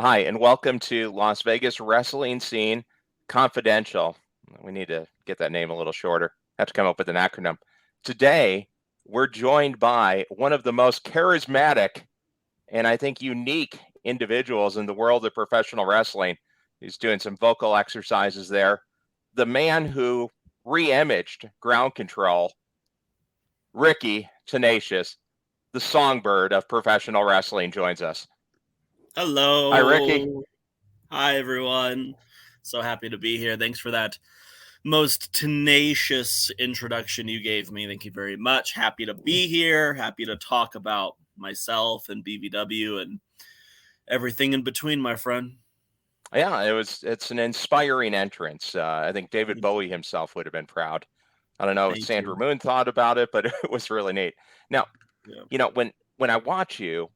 Hi, and welcome to Las Vegas Wrestling Scene Confidential. We need to get that name a little shorter. Have to come up with an acronym. Today, we're joined by one of the most charismatic and I think unique individuals in the world of professional wrestling. He's doing some vocal exercises there. The man who re-imaged Ground Control, Ricky Tenacious, the songbird of professional wrestling, joins us. Hi, Ricky. Hello. Hi, everyone. So happy to be here. Thanks for that most tenacious introduction you gave me. Thank you very much. Happy to be here. Happy to talk about myself and BBW and everything in between, my friend. Yeah, it's an inspiring entrance. I think David Bowie himself would have been proud. I don't know what Thank Sandra you. Moon thought about it, but it was really neat. Now, Yeah. when I watch you,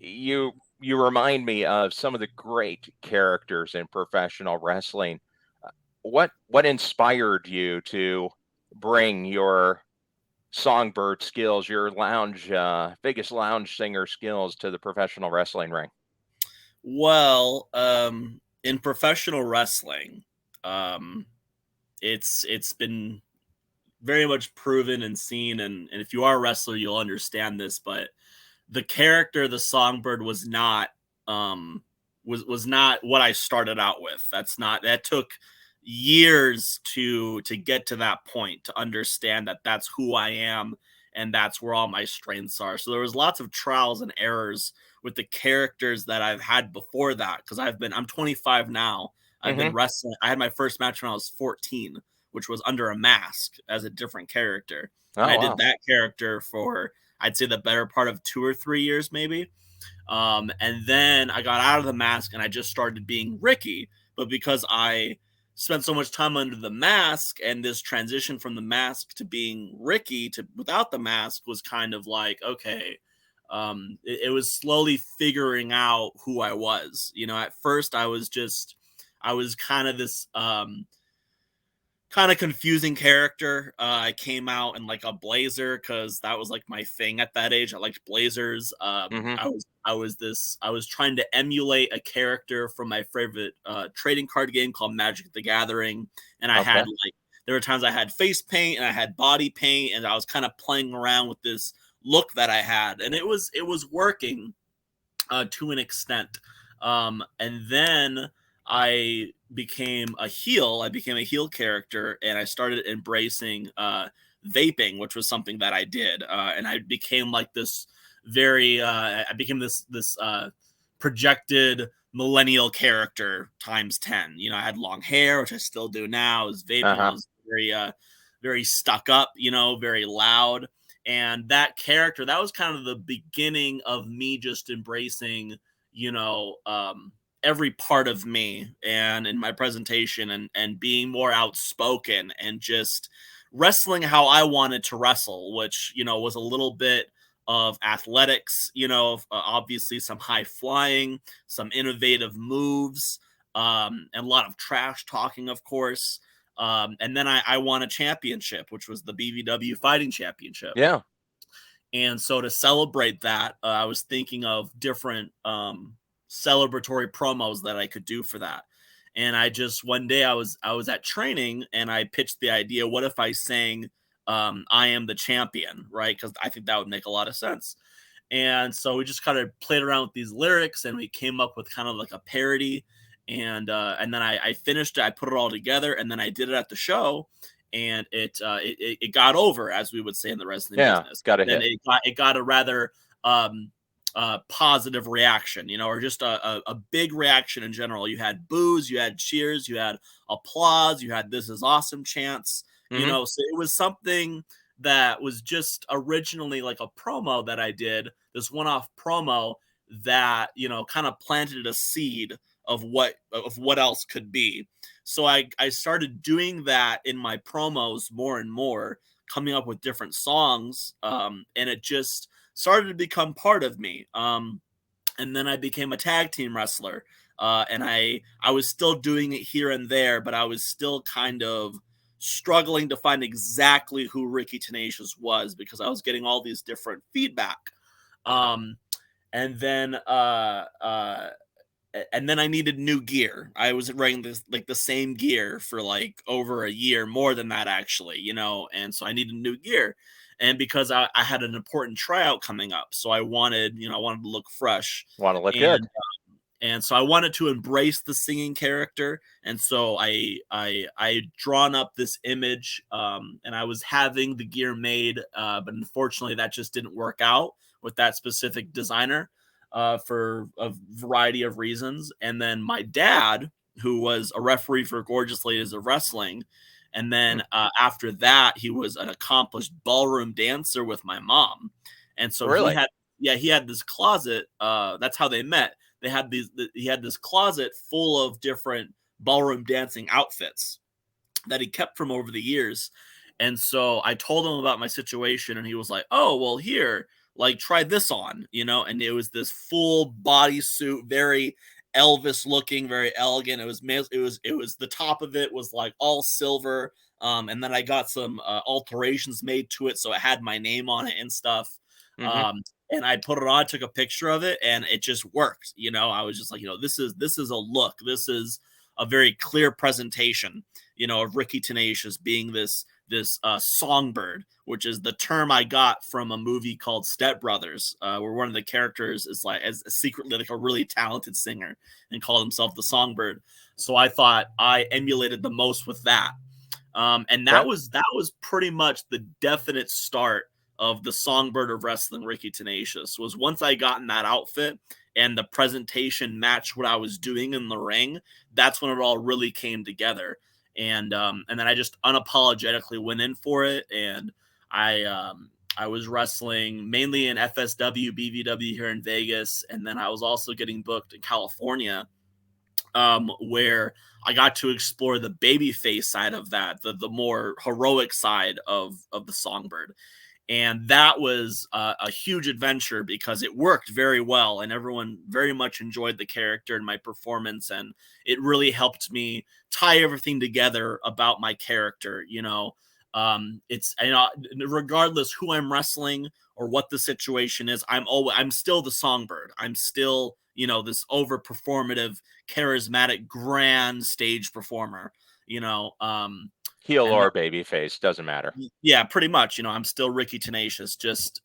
you remind me of some of the great characters in professional wrestling. What inspired you to bring your songbird skills, your lounge biggest lounge singer skills to the professional wrestling ring? Well, in professional wrestling, um, it's been very much proven and seen, and if you are a wrestler, you'll understand this, but the character the songbird um was not what I started out with. That took years to get to that point, to understand that that's who I am and that's where all my strengths are. So there was lots of trials and errors with the characters that I've had before that, because I'm 25 now. I've Hmm. been wrestling. I had my first match when I was 14, which was under a mask as a different character. And Oh I did wow. that character for, I'd say, the better part of 2 or 3 years, maybe. And then I got out of the mask and I just started being Ricky. But because I spent so much time under the mask, and this transition from the mask to being Ricky to without the mask was kind of like, okay, it was slowly figuring out who I was. At first I was kind of this kind of confusing character. I came out in like a blazer because that was like my thing at that age. I liked blazers. Hmm. I was trying to emulate a character from my favorite trading card game called Magic the Gathering, and I Okay. had like there were times I had face paint and I had body paint, and I was kind of playing around with this look that I had, and it was working to an extent. And then I became a heel. I became a heel character, and I started embracing vaping, which was something that I did, and I became like this very. I became this projected millennial character times 10. I had long hair, which I still do now. I was vaping. I Uh-huh. was very stuck up. Very loud, and that character, that was kind of the beginning of me just embracing you know um every part of me and in my presentation, and being more outspoken and just wrestling how I wanted to wrestle, which was a little bit of athletics, obviously some high flying, some innovative moves, and a lot of trash talking, of course. And then I won a championship, which was the BVW Fighting Championship. Yeah. And so to celebrate that, I was thinking of different celebratory promos that I could do for that. And I just one day I was at training and I pitched the idea, what if I sang I am the champion, right? Because I think that would make a lot of sense. And so we just kind of played around with these lyrics and we came up with kind of like a parody. And then I finished it, I put it all together, and then I did it at the show, and it got over, as we would say in the wrestling Yeah. business. Got a Then hit. it got a rather um positive reaction, or just a big reaction in general. You had boos, you had cheers, you had applause, you had this is awesome chants, Hmm. so it was something that was just originally like a promo that I did, this one-off promo that kind of planted a seed of what else could be. So I started doing that in my promos more and more, coming up with different songs, and it just started to become part of me. And then I became a tag team wrestler, and I was still doing it here and there, but I was still kind of struggling to find exactly who Ricky Tenacious was, because I was getting all these different feedback. Um, and then and then I needed new gear. I was wearing this like the same gear for like over a year, more than that actually, and so I needed new gear. And because I had an important tryout coming up, so I wanted to look fresh. Want to look good. And so I wanted to embrace the singing character, and so I drawn up this image, and I was having the gear made, but unfortunately that just didn't work out with that specific designer, for a variety of reasons. And then my dad, who was a referee for Gorgeous Ladies of Wrestling, and Hmm. then after that he was an accomplished ballroom dancer with my mom, and so Really? he had this closet. That's how they met. He had this closet full of different ballroom dancing outfits that he kept from over the years. And so I told him about my situation, and he was like, "Oh, well, here, like try this on," and it was this full bodysuit, very Elvis looking, very elegant. It was the top of it was like all silver. And then I got some alterations made to it, so it had my name on it and stuff. Hmm. Um, and I put it on, took a picture of it, and it just worked. I was just like, this is a look. This is a very clear presentation, of Ricky Tenacious being this songbird, which is the term I got from a movie called Step Brothers, where one of the characters is like as secretly like a really talented singer and called himself the songbird. So I thought I emulated the most with that. And that Well, was pretty much the definite start of the songbird of wrestling, Ricky Tenacious. Was once I got in that outfit and the presentation matched what I was doing in the ring, that's when it all really came together. And then I just unapologetically went in for it, and I was wrestling mainly in FSW, BVW here in Vegas, and then I was also getting booked in California, where I got to explore the babyface side of that, the more heroic side of the songbird. And that was a huge adventure because it worked very well, and everyone very much enjoyed the character and my performance, and it really helped me tie everything together about my character. It's regardless who I'm wrestling or what the situation is, I'm still the songbird. I'm still this over performative, charismatic, grand stage performer. You know, heel and or baby face, doesn't matter. yeah, pretty much. I'm still Ricky Tenacious. Just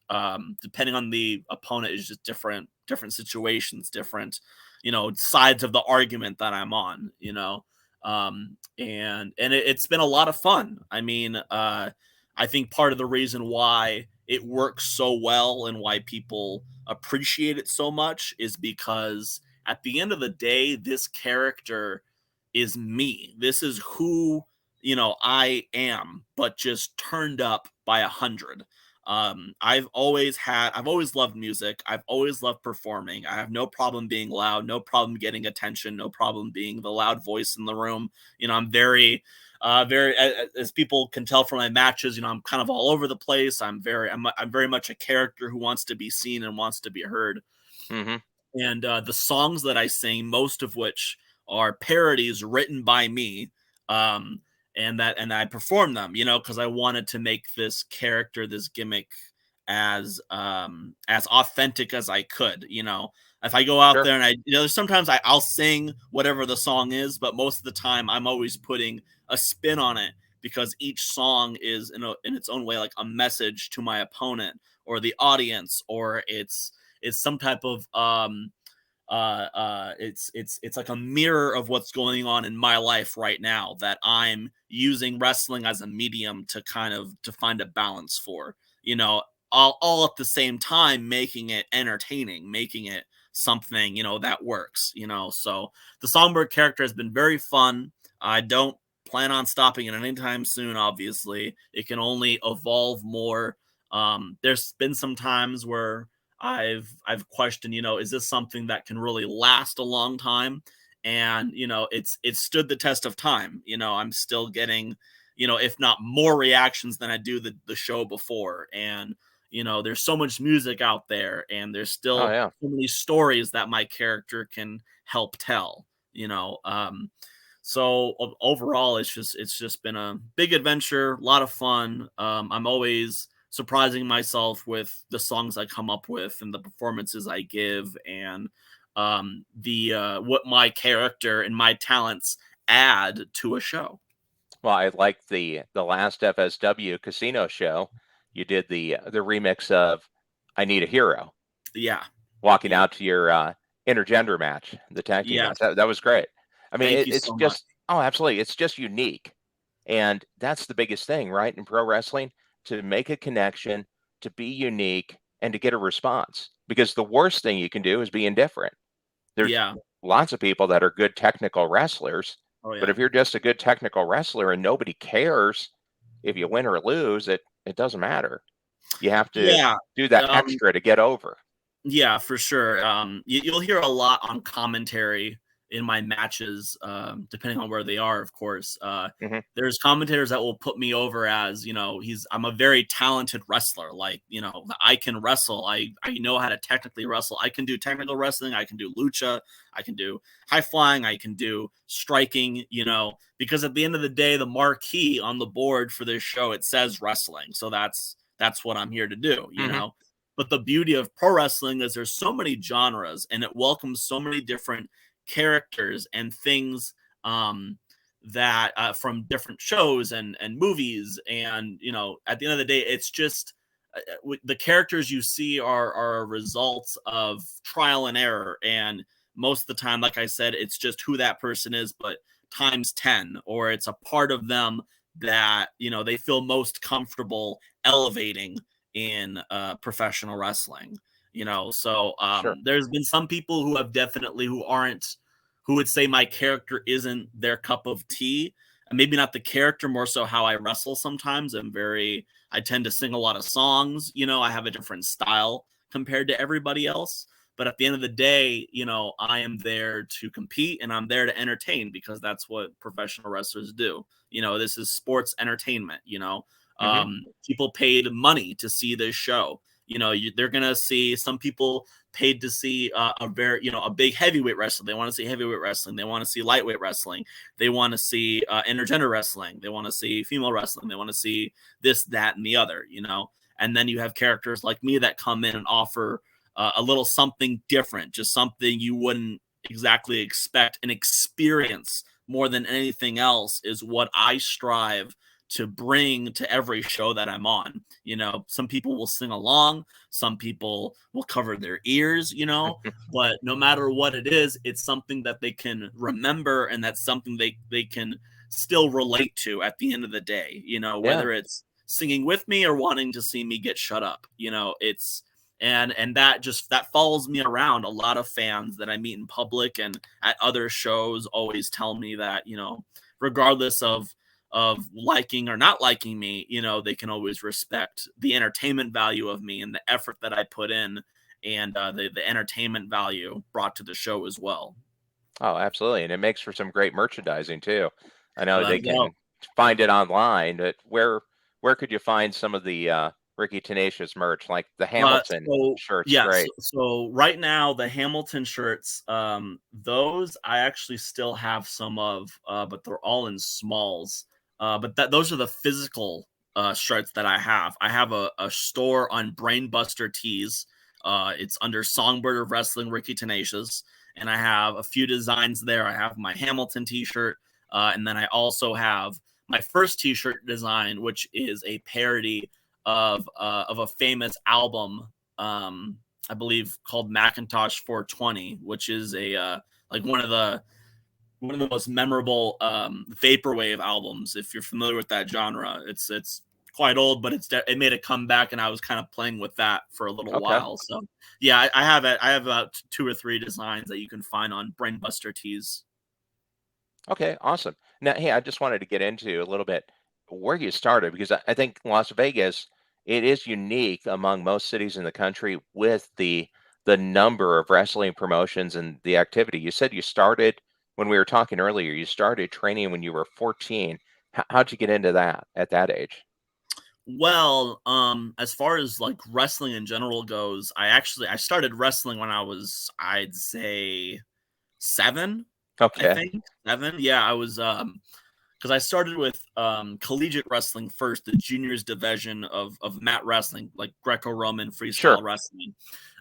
depending on the opponent is just different situations, different sides of the argument that I'm on. It's been a lot of fun. I mean, I think part of the reason why it works so well and why people appreciate it so much is because at the end of the day, this character is me. This is who I am, but just turned up by 100. I've always loved music. I've always loved performing. I have no problem being loud, no problem getting attention, no problem being the loud voice in the room. I'm very, as people can tell from my matches, I'm kind of all over the place. I'm very much a character who wants to be seen and wants to be heard. Hmm. And the songs that I sing, most of which are parodies written by me, um, and I perform them, because I wanted to make this character, this gimmick, as authentic as I could. If I go out Sure. there and sometimes I'll sing whatever the song is, but most of the time I'm always putting a spin on it because each song is in its own way like a message to my opponent or the audience, or it's some type of it's like a mirror of what's going on in my life right now that I'm using wrestling as a medium to kind of to find a balance for, all at the same time making it entertaining, making it something that works. So the songbird character has been very fun. I don't plan on stopping it anytime soon. Obviously, it can only evolve more. There's been some times where I've questioned, is this something that can really last a long time? And it's stood the test of time. I'm still getting, if not more reactions than I do the show before. And there's so much music out there, and there's Oh still yeah. so many stories that my character can help tell. So overall, it's just been a big adventure, a lot of fun. I'm always surprising myself with the songs I come up with and the performances I give, and the what my character and my talents add to a show. Well, I like the last FSW casino show. You did the remix of "I Need a Hero," Yeah. walking Yep. out to your intergender match, the tag team match. Yes. That was great. I mean, Thank you it's so much. just oh, absolutely, it's just unique, and that's the biggest thing, right? In pro wrestling, to make a connection, to be unique, and to get a response. Because the worst thing you can do is be indifferent. There's Yeah. lots of people that are good technical wrestlers, Oh but yeah. if you're just a good technical wrestler and nobody cares if you win or lose, it doesn't matter. You have to Yeah. do that Um, extra to get over. Yeah, for sure. You'll hear a lot on commentary in my matches, depending on where they are, of course. Hmm. There's commentators that will put me over as, I'm a very talented wrestler. Like, I can wrestle. I know how to technically wrestle. I can do technical wrestling. I can do lucha. I can do high flying. I can do striking, because at the end of the day, the marquee on the board for this show, it says wrestling. So that's what I'm here to do. Hmm. But the beauty of pro wrestling is there's so many genres and it welcomes so many different characters and things that from different shows and movies. And, at the end of the day, it's just the characters you see are results of trial and error. And most of the time, like I said, it's just who that person is, but times 10, or it's a part of them that, they feel most comfortable elevating in professional wrestling. So Sure. there's been some people who have definitely who would say my character isn't their cup of tea. And maybe not the character, more so how I wrestle. Sometimes I tend to sing a lot of songs. I have a different style compared to everybody else. But at the end of the day, I am there to compete and I'm there to entertain, because that's what professional wrestlers do. This is sports entertainment. Hmm. People paid money to see this show. They're gonna see, some people paid to see a big heavyweight wrestler. They want to see heavyweight wrestling. They want to see lightweight wrestling. They want to see intergender wrestling. They want to see female wrestling. They want to see this, that, and the other. And then you have characters like me that come in and offer a little something different, just something you wouldn't exactly expect. An experience more than anything else is what I strive to bring to every show that I'm on. Some people will sing along, some people will cover their ears, but no matter what it is, it's something that they can remember, and that's something they can still relate to at the end of the day, Yeah. whether it's singing with me or wanting to see me get shut up. It's and that follows me around. A lot of fans that I meet in public and at other shows always tell me that, regardless of liking or not liking me, they can always respect the entertainment value of me and the effort that I put in, and the entertainment value brought to the show as well. Oh, absolutely. And it makes for some great merchandising too. I know Without they a doubt. can find it online, but where could you find some of the Ricky Tenacious merch, like the Hamilton So shirts? yeah, so, Great. so right now the Hamilton shirts, those I actually still have some of, but they're all in smalls. But those are the physical shirts that I have. I have a store on Brainbuster Tees. It's under Songbird of Wrestling, Ricky Tenacious, and I have a few designs there. I have my Hamilton T-shirt, and then I also have my first T-shirt design, which is a parody of a famous album, I believe called Macintosh 420, which is a like one of the most memorable vaporwave albums. If you're familiar with that genre, it's quite old, but it made a comeback, and I was kind of playing with that for a little Okay. while. So yeah, I have it. I have about two or three designs that you can find on Brainbuster Tees. Okay, awesome. Now, hey, I just wanted to get into a little bit where you started because I think Las Vegas, it is unique among most cities in the country with the number of wrestling promotions and the activity. You said you started when we were talking earlier, you started training when you were 14. How'd you get into that at that age? Well, as far as like wrestling in general goes, I started wrestling when I was, I'd say, 7, I Okay, think. 7. Yeah, I was because I started with collegiate wrestling first, the juniors division of mat wrestling, like Greco-Roman sure. freestyle wrestling.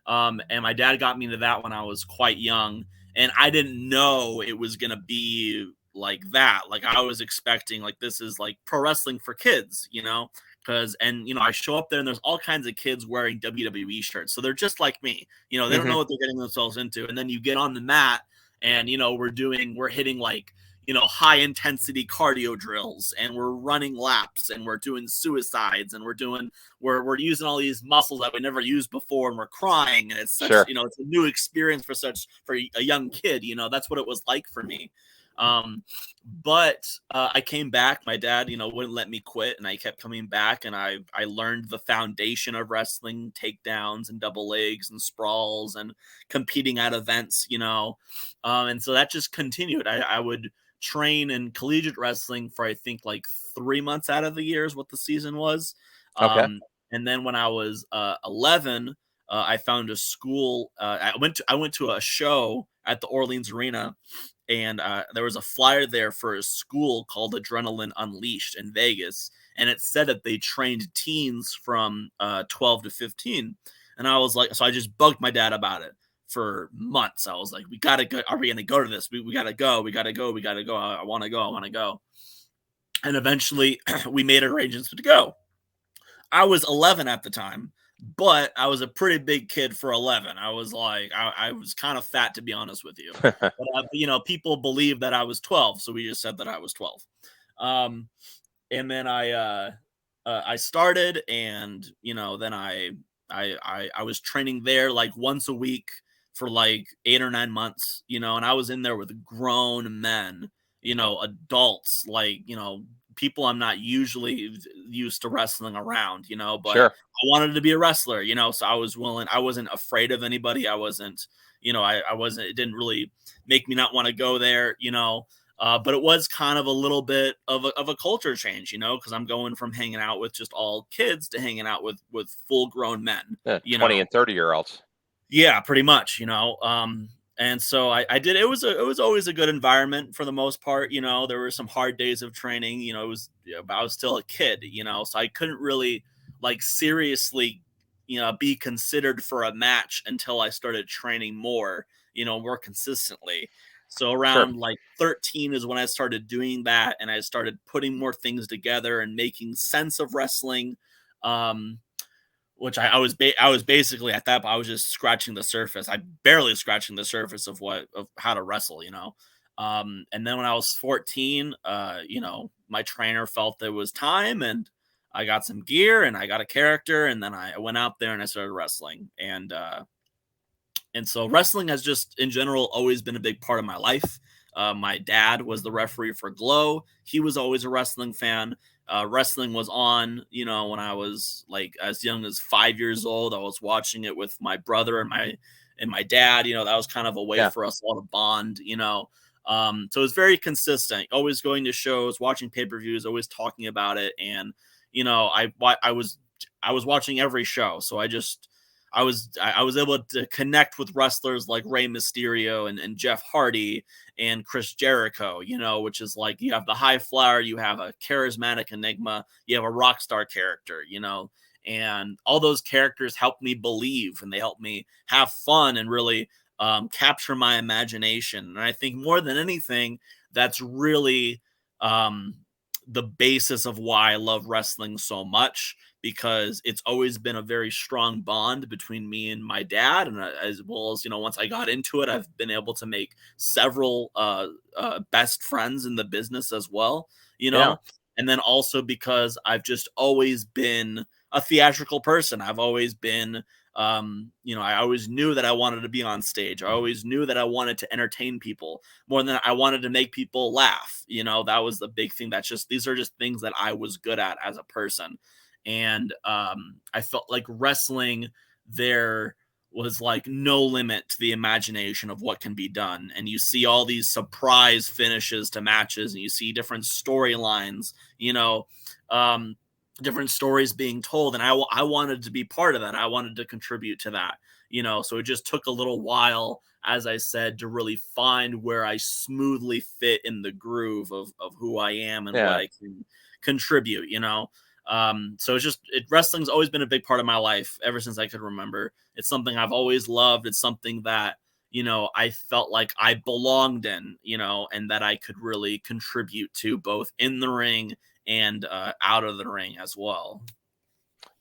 And my dad got me into that when I was quite young, and I didn't know it was gonna be like that. Like I was expecting like this is like pro wrestling for kids, you know, because and you know I show up there and there's all kinds of kids wearing WWE shirts, so they're just like me. You know, they don't Hmm. know what they're getting themselves into, and then you get on the mat and you know we're hitting like you know high intensity cardio drills and we're running laps and we're doing suicides and we're using all these muscles that we never used before and we're crying and it's such Sure. you know it's a new experience for a young kid, you know. That's what it was like for me. um but I came back. My dad, you know, wouldn't let me quit, and I kept coming back. And I learned the foundation of wrestling: takedowns and double legs and sprawls and competing at events, you know. And so that just continued. I would train in collegiate wrestling for I think like 3 months out of the year is what the season was. Okay. Um, and then when I was 11, I found a school. I went to a show at the Orleans Arena, and there was a flyer there for a school called Adrenaline Unleashed in Vegas, and it said that they trained teens from 12 to 15. And I was like, so I just bugged my dad about it for months. I was like, we gotta go. Are we gonna go to this? We gotta go. We gotta go. We gotta go. I want to go. I want to go. And eventually, we made arrangements to go. I was 11 at the time, but I was a pretty big kid for 11. I was like, I was kind of fat to be honest with you. But, you know, people believed that I was 12, so we just said that I was 12. Um, and then I started, and you know, then I was training there like once a week for like 8 or 9 months, you know, and I was in there with grown men, you know, adults, like you know, people I'm not usually used to wrestling around, you know, but Sure. I wanted to be a wrestler, you know, so I was willing. I wasn't afraid of anybody. I wasn't, you know, I wasn't. It didn't really make me not want to go there, you know. But it was kind of a little bit of a culture change, you know, because I'm going from hanging out with just all kids to hanging out with full grown men, Yeah, you 20 know. and 30-year-olds. Yeah, pretty much, you know. And so I did. It was always a good environment for the most part. You know, there were some hard days of training. You know, it was yeah, but I was still a kid. You know, so I couldn't really like seriously, you know, be considered for a match until I started training more. You know, more consistently. So Sure. around like 13 is when I started doing that, and I started putting more things together and making sense of wrestling. Um, which I was basically at that point, I was just scratching the surface. I barely scratching the surface of what of how to wrestle, you know. And then when I was 14, you know, my trainer felt there was time, and I got some gear and I got a character, and then I went out there and I started wrestling. And so wrestling has just in general always been a big part of my life. My dad was the referee for Glow. He was always a wrestling fan. Wrestling was on, you know, when I was like as young as 5 years old. I was watching it with my brother and my dad. You know, that was kind of a way Yeah. for us all to bond. You know, so it was very consistent. Always going to shows, watching pay per views, always talking about it, and you know, I was watching every show. So I was able to connect with wrestlers like Rey Mysterio and Jeff Hardy and Chris Jericho, you know, which is like you have the high flyer, you have a charismatic enigma, you have a rock star character, you know, and all those characters help me believe and they help me have fun and really capture my imagination. And I think more than anything, that's really um, the basis of why I love wrestling so much, because it's always been a very strong bond between me and my dad, and as well as you know once I got into it I've been able to make several best friends in the business as well, you Yeah. know. And then also because I've just always been a theatrical person. I've always been you know, I always knew that I wanted to be on stage. I always knew that I wanted to entertain people more than I wanted to make people laugh. You know, that was the big thing. That's just these are just things that I was good at as a person. And I felt like wrestling there was like no limit to the imagination of what can be done. And you see all these surprise finishes to matches, and you see different storylines, you know, um, different stories being told. And I wanted to be part of that. I wanted to contribute to that, you know. So it just took a little while, as I said, to really find where I smoothly fit in the groove of who I am and what Yeah. I can contribute, you know. So it's just wrestling's always been a big part of my life ever since I could remember. It's something I've always loved. It's something that I felt like I belonged in, and that I could really contribute to both in the ring and out of the ring as well.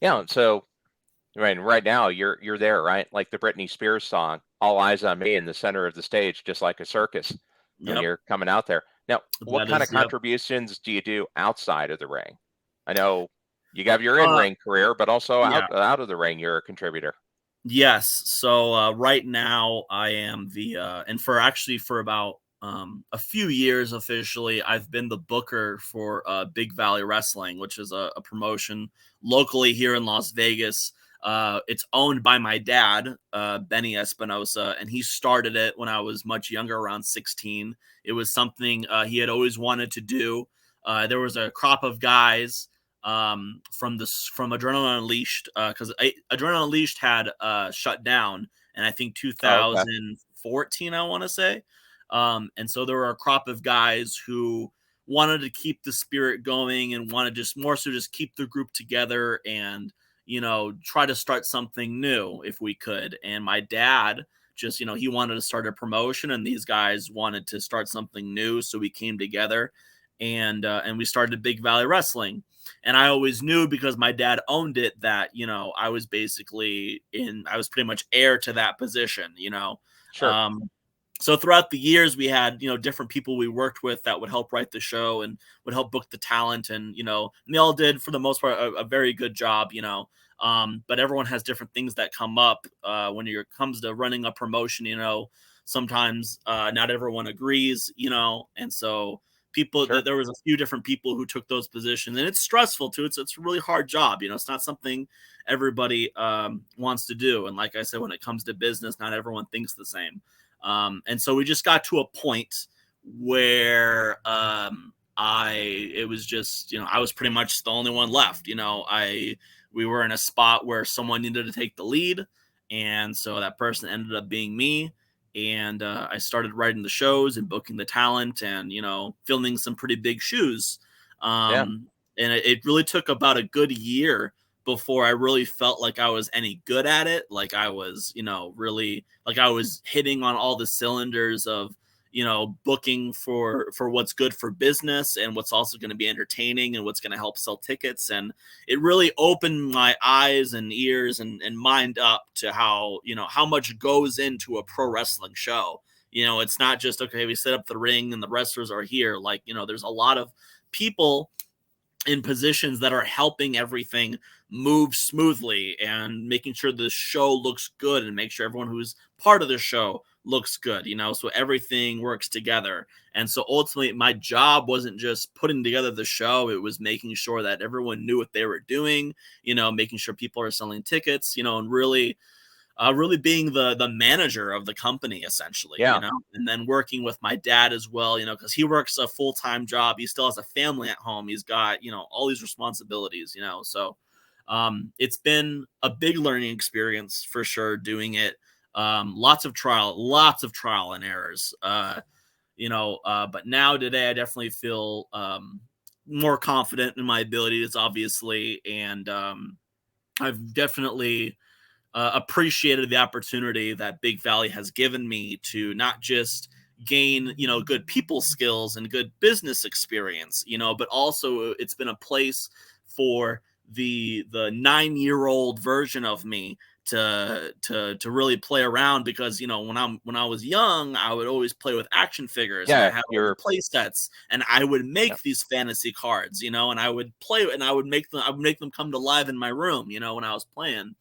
Yeah. So right now you're there, right? Like the Britney Spears song, "All Eyes on Me" in the center of the stage, just like a circus when Yep, you're coming out there. Now, what that kind of is yep. contributions do you do outside of the ring? I know you have your Uh, in-ring career, but also yeah. out of the ring, you're a contributor. Yes. So right now I am and for about a few years officially, I've been the booker for Big Valley Wrestling, which is a promotion locally here in Las Vegas. It's owned by my dad, Benny Espinosa, and he started it when I was much younger, around 16. It was something he had always wanted to do. There was a crop of guys from Adrenaline Unleashed, because Adrenaline Unleashed had shut down, and I think Oh, okay. 2014, I want to say. And so there were a crop of guys who wanted to keep the spirit going and wanted just more so just keep the group together and try to start something new if we could. And my dad just he wanted to start a promotion, and these guys wanted to start something new, so we came together and we started Big Valley Wrestling. And I always knew, because my dad owned it, that I was I was pretty much heir to that position. Sure. um, so throughout the years, we had different people we worked with that would help write the show and would help book the talent, and and they all did, for the most part, a very good job. But everyone has different things that come up when it comes to running a promotion. Sometimes not everyone agrees. And so Sure. there was a few different people who took those positions, and it's stressful too. It's a really hard job. It's not something everybody wants to do. And like I said, when it comes to business, not everyone thinks the same. And so we just got to a point where it was just, I was pretty much the only one left. We were in a spot where someone needed to take the lead, and so that person ended up being me. And I started writing the shows and booking the talent, and filming some pretty big shoes. Yeah. And it really took about a good year before I really felt like I was any good at it. Like I was, really, like I was hitting on all the cylinders of booking for what's good for business and what's also going to be entertaining and what's going to help sell tickets. And it really opened my eyes and ears and mind up to how much goes into a pro wrestling show. It's not just, okay, we set up the ring and the wrestlers are here. Like, there's a lot of people in positions that are helping everything move smoothly and making sure the show looks good and make sure everyone who's part of the show looks good, so everything works together. And so ultimately my job wasn't just putting together the show, it was making sure that everyone knew what they were doing, making sure people are selling tickets, and really being the manager of the company, essentially. Yeah. And then working with my dad as well, because he works a full-time job. He still has a family at home. He's got, all these responsibilities, so it's been a big learning experience for sure doing it. Lots of trial and errors. But now today I definitely feel more confident in my abilities, obviously. And I've definitely appreciated the opportunity that Big Valley has given me to not just gain, good people skills and good business experience, but also it's been a place for the 9-year-old version of me to really play around. Because when I was young, I would always play with action figures, and I Yeah. had all the You're. play sets, and I would Yeah. make these fantasy cards, and I would play, and I would make them come to life in my room, when I was playing.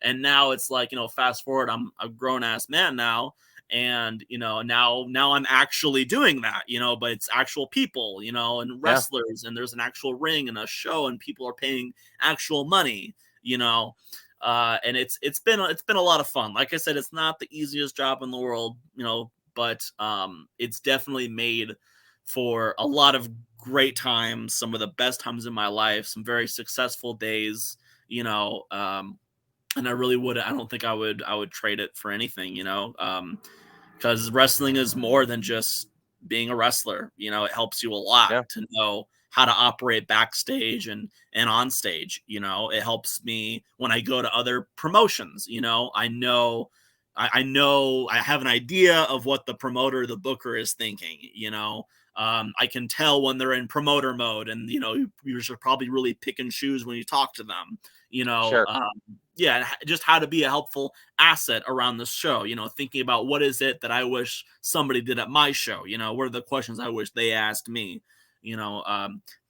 And now it's like, fast forward, I'm a grown ass man now, and now I'm actually doing that, but it's actual people, and Yeah. wrestlers, and there's an actual ring and a show, and people are paying actual money, and it's been a lot of fun. Like I said, it's not the easiest job in the world, but it's definitely made for a lot of great times, some of the best times in my life, some very successful days, and I don't think I would trade it for anything, because wrestling is more than just being a wrestler. It helps you a lot Yeah. to know how to operate backstage and on stage. You know, it helps me when I go to other promotions. You know, I know I have an idea of what the promoter, the booker is thinking. You know, I can tell when they're in promoter mode, and you know, you should probably really pick and choose when you talk to them. You know, Sure. yeah, just how to be a helpful asset around the show. You know, thinking about what is it that I wish somebody did at my show. You know, what are the questions I wish they asked me. You know,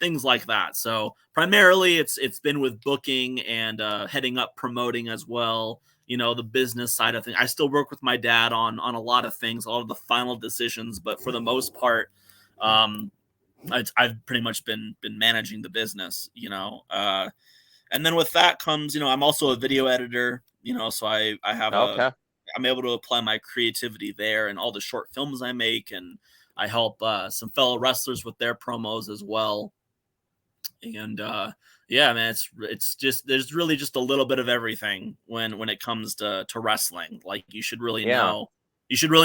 things like that. So primarily, it's been with booking and heading up promoting as well. You know, the business side of things. I still work with my dad on a lot of things, a lot of the final decisions, but for the most part, um, I've pretty much been managing the business. You know, and then with that comes, you know, I'm also a video editor. You know, so I have Okay. I'm able to apply my creativity there and all the short films I make, and I help some fellow wrestlers with their promos as well. And yeah, man, it's just there's really just a little bit of everything when it comes to wrestling. Like Yeah. you should really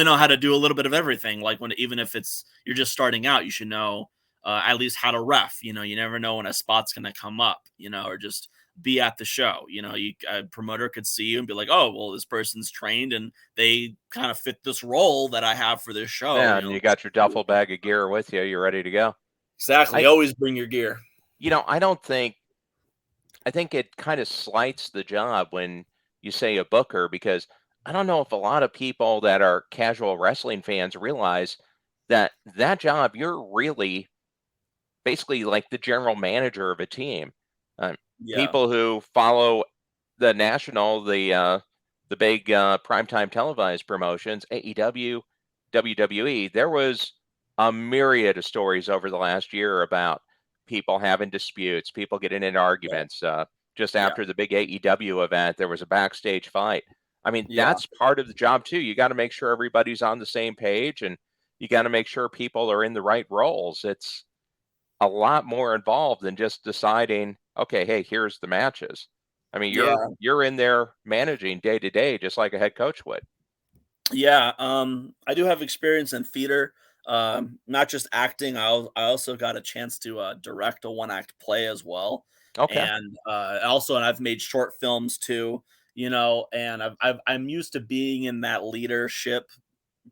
know how to do a little bit of everything. Like when even if it's you're just starting out, you should know at least how to ref. You know, you never know when a spot's gonna come up. You know, or just be at the show. You know, a promoter could see you and be like, oh, well, this person's trained and they kind of fit this role that I have for this show. Yeah, You and know, you got your duffel bag of gear with you. You're ready to go. exactly. I, Always bring your gear. I don't think I think it kind of slights the job when you say a booker because I don't know if a lot of people that are casual wrestling fans realize that job you're really basically like the general manager of a team. Um, Yeah, People who follow the big primetime televised promotions, AEW, WWE, there was a myriad of stories over the last year about people having disputes, people getting in yeah, arguments. Just yeah, after the big AEW event, there was a backstage fight. I mean, yeah. that's part of the job too. You got to make sure everybody's on the same page and you got to make sure people are in the right roles. It's a lot more involved than just deciding, okay, hey, here's the matches. I mean, Yeah, you're in there managing day to day just like a head coach would. yeah. I do have experience in theater, not just acting. I also got a chance to direct a one act play as well, Okay, and and I've made short films too. You know, and I'm used to being in that leadership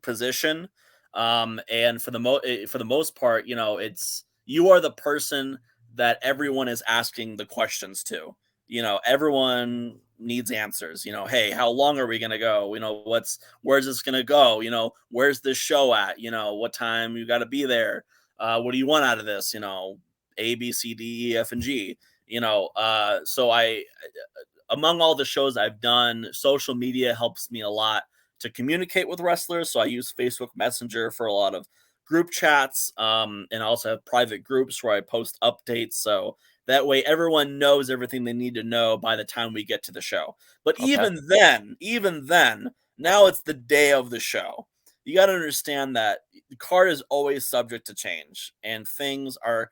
position. And for the most part, you know, it's you are the person that everyone is asking the questions to. You know, everyone needs answers. You know, hey, how long are we gonna go? You know, where's this gonna go? You know, where's this show at? You know, what time you got to be there? What do you want out of this? You know, A, B, C, D, E, F, and G. You know, so I among all the shows I've done, social media helps me a lot to communicate with wrestlers. So I use Facebook Messenger for a lot of group chats, and I also have private groups where I post updates. So that way everyone knows everything they need to know by the time we get to the show. But okay, even then, now it's the day of the show. You got to understand that the card is always subject to change, and things are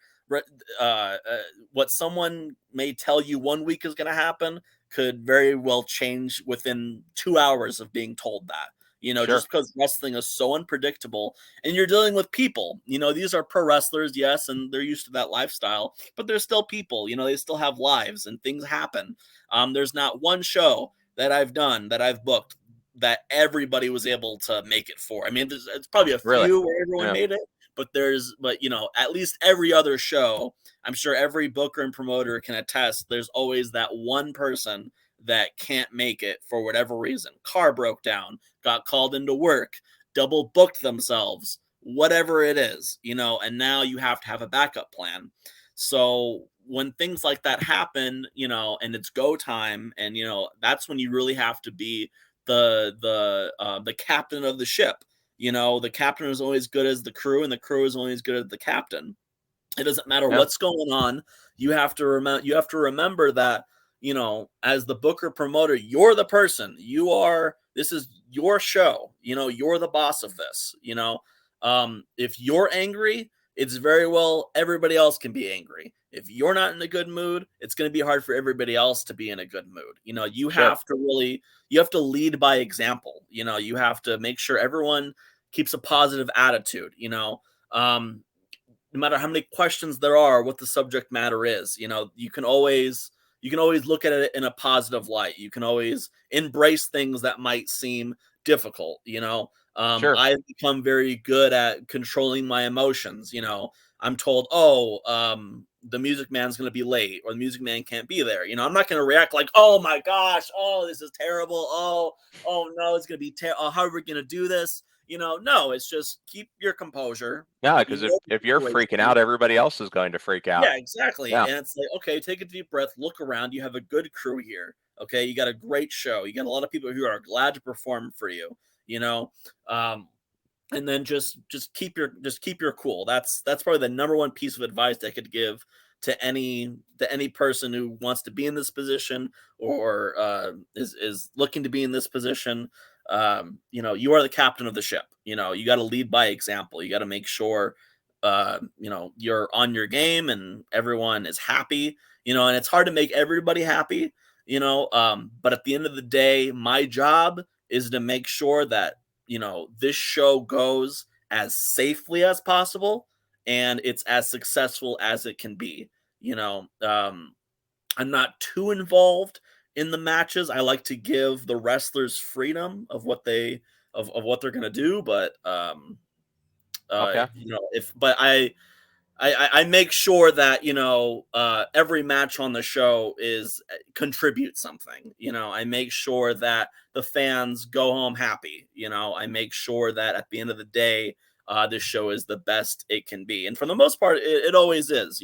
what someone may tell you one week is going to happen could very well change within 2 hours of being told that. You know, sure, just because wrestling is so unpredictable and you're dealing with people, you know, these are pro wrestlers, yes, and they're used to that lifestyle, but they're still people, you know, they still have lives and things happen. There's not one show that I've done that I've booked that everybody was able to make it for. I mean, it's probably a really, few where everyone yeah, made it, but you know, at least every other show, I'm sure every booker and promoter can attest there's always that one person that can't make it for whatever reason. Car broke down, got called into work, double booked themselves, whatever it is, you know, and now you have to have a backup plan. So when things like that happen, you know, and it's go time, and you know, that's when you really have to be the captain of the ship. You know, the captain is only as good as the crew, and the crew is only as good as the captain. It doesn't matter yeah, what's going on. You have to remember that, you know, as the booker promoter, you're the person. This is your show. You know, you're the boss of this. You know, if you're angry, it's very well everybody else can be angry. If you're not in a good mood, it's going to be hard for everybody else to be in a good mood. You know, sure, you have to lead by example. You know, you have to make sure everyone keeps a positive attitude. You know, um, no matter how many questions there are, what the subject matter is, you can always look at it in a positive light. You can always embrace things that might seem difficult. Sure. I've become very good at controlling my emotions. I'm told, oh, the Music Man's going to be late, or the Music Man can't be there. I'm not going to react like, oh my gosh, oh, this is terrible. Oh no, it's going to be terrible. How are we going to do this? No, it's just keep your composure. Yeah, You because know the if you're freaking situation. out, everybody else is going to freak out. Yeah, exactly. Yeah. And it's like, okay, take a deep breath, look around. You have a good crew here. Okay, you got a great show. You got a lot of people who are glad to perform for you. You know, um, and then just keep your cool. That's probably the number one piece of advice I could give to any person who wants to be in this position, or is looking to be in this position. You are the captain of the ship. You got to lead by example. You got to make sure you're on your game and everyone is happy. And it's hard to make everybody happy. But at the end of the day, my job is to make sure that this show goes as safely as possible and it's as successful as it can be. I'm not too involved in the matches. I like to give the wrestlers freedom of what they're gonna do, but Okay. if but I make sure that every match on the show is contribute something. I make sure that the fans go home happy. I make sure that at the end of the day, this show is the best it can be, and for the most part, it always is.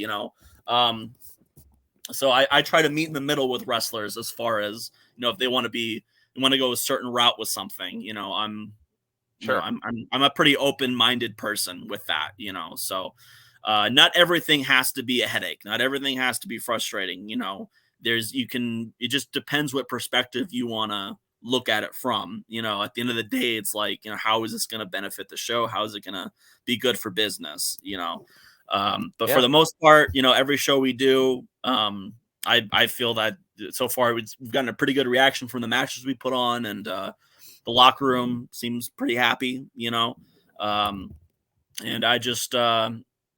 So I try to meet in the middle with wrestlers as far as if they want to go a certain route with something. Sure. I'm a pretty open-minded person with that. So not everything has to be a headache. Not everything has to be frustrating. It just depends what perspective you want to look at it from. At the end of the day, it's like, how is this going to benefit the show? How is it going to be good for business? But for Yeah. the most part, every show we do, I feel that so far we've gotten a pretty good reaction from the matches we put on, and the locker room seems pretty happy. And I just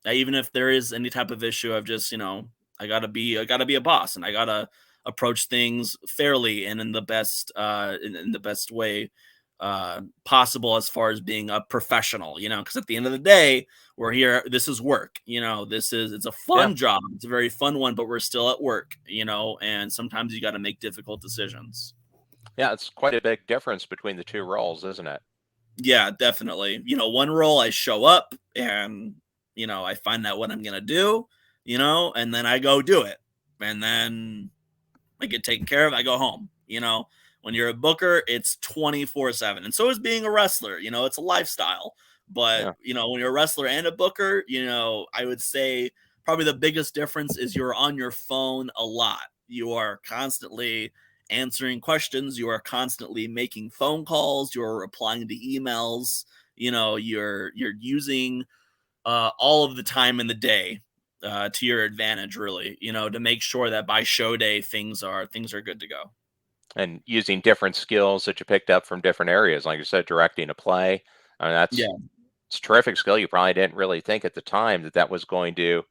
even if there is any type of issue, I've just I gotta be a boss, and I gotta approach things fairly and in the best in the best way possible, as far as being a professional. Because at the end of the day, we're here. This is work. It's a Yeah. fun job. It's a very fun one, but we're still at work. And sometimes you got to make difficult decisions. Yeah. It's quite a big difference between the two roles, isn't it? Yeah, definitely. One role I show up and I find out what I'm gonna do, and then I go do it. And then I get taken care of, I go home. When you're a booker, it's 24/7. And so is being a wrestler, it's a lifestyle. But Yeah. when you're a wrestler and a booker, I would say probably the biggest difference is you're on your phone a lot. You are constantly answering questions, you are constantly making phone calls, you're replying to emails, you're using all of the time in the day to your advantage, really, to make sure that by show day things are good to go. And using different skills that you picked up from different areas, like you said, directing a play. I mean, Yeah, it's a terrific skill. You probably didn't really think at the time that that was going to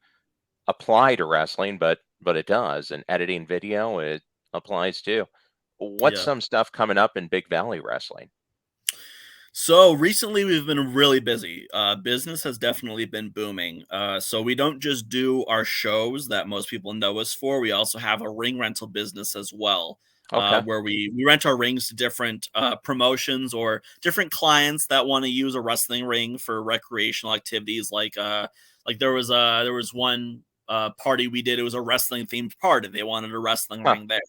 apply to wrestling, but it does. And editing video, it applies too. What's yeah. some stuff coming up in Big Valley Wrestling? So recently we've been really busy. Business has definitely been booming. So we don't just do our shows that most people know us for. We also have a ring rental business as well, Okay. where we rent our rings to different promotions or different clients that want to use a wrestling ring for recreational activities. Like there was one party we did. It was a wrestling themed party. They wanted a wrestling Huh. ring there.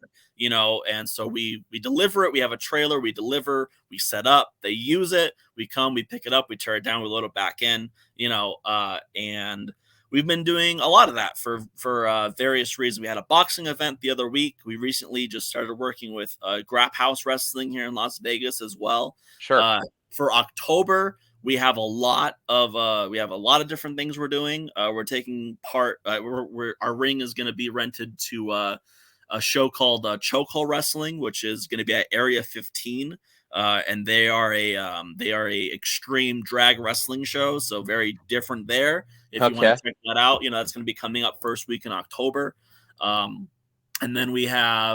And so we deliver it. We have a trailer, we deliver, we set up, they use it, we come, we pick it up, we tear it down, we load it back in. And we've been doing a lot of that for various reasons. We had a boxing event the other week. We recently just started working with Grap House Wrestling here in Las Vegas as well. Sure. For October, we have a lot of different things we're doing. We're taking part. Our ring is going to be rented to a show called Chokehold Wrestling, which is going to be at Area 15. And they are a extreme drag wrestling show, so very different there. if you want Okay. to check that out. That's going to be coming up first week in October. And then we're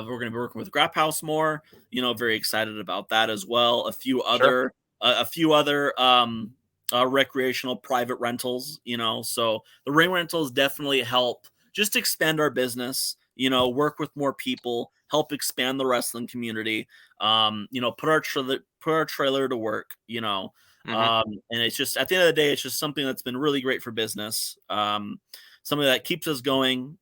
going to be working with Grap House more. Very excited about that as well. Sure. A few other recreational private rentals. So the ring rentals definitely help just expand our business. Work with more people, help expand the wrestling community. Put our trailer to work. Hmm. And it's just, at the end of the day, it's just something that's been really great for business. Something that keeps us going,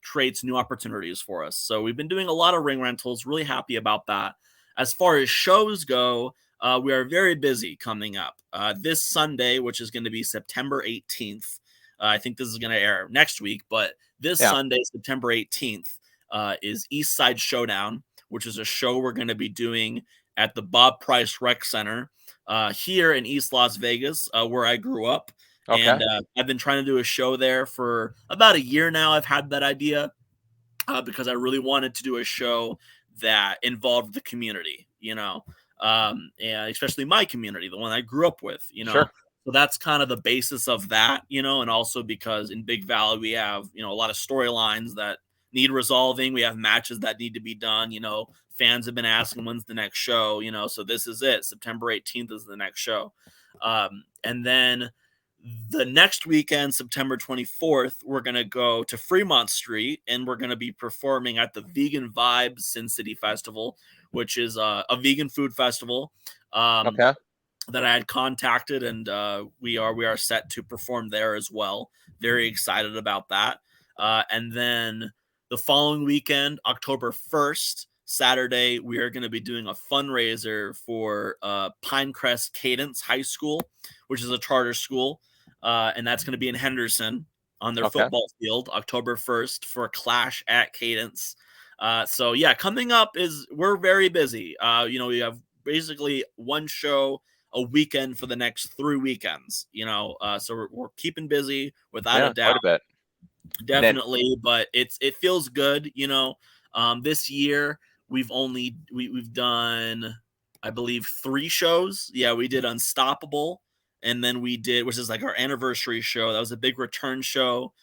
creates new opportunities for us. So we've been doing a lot of ring rentals, really happy about that. As far as shows go, we are very busy coming up. This Sunday, which is going to be September 18th, I think this is going to air next week, but this Yeah. Sunday, September 18th, is East Side Showdown, which is a show we're going to be doing at the Bob Price Rec Center here in East Las Vegas, where I grew up. Okay. And I've been trying to do a show there for about a year now. I've had that idea because I really wanted to do a show that involved the community, and especially my community, the one I grew up with. Sure. So that's kind of the basis of that, and also because in Big Valley we have, a lot of storylines that need resolving. We have matches that need to be done. Fans have been asking when's the next show, so this is it. September 18th is the next show. And then the next weekend, September 24th, we're going to go to Fremont Street and we're going to be performing at the Vegan Vibes Sin City Festival, which is a vegan food festival Okay. that I had contacted, and we are set to perform there as well. Very excited about that. And then the following weekend, October 1st, Saturday, we are going to be doing a fundraiser for Pinecrest Cadence High School, which is a charter school. And that's going to be in Henderson on their Okay. football field, October 1st, for a Clash at Cadence. So yeah, coming up we're very busy. We have basically one show a weekend for the next 3 weekends. So we're keeping busy without a Yeah. doubt, Quite a bit. And then, definitely. But it feels good. This year we've done, I believe, 3 shows. Yeah, we did Unstoppable, and then we did, which is like our anniversary show. That was a big return show.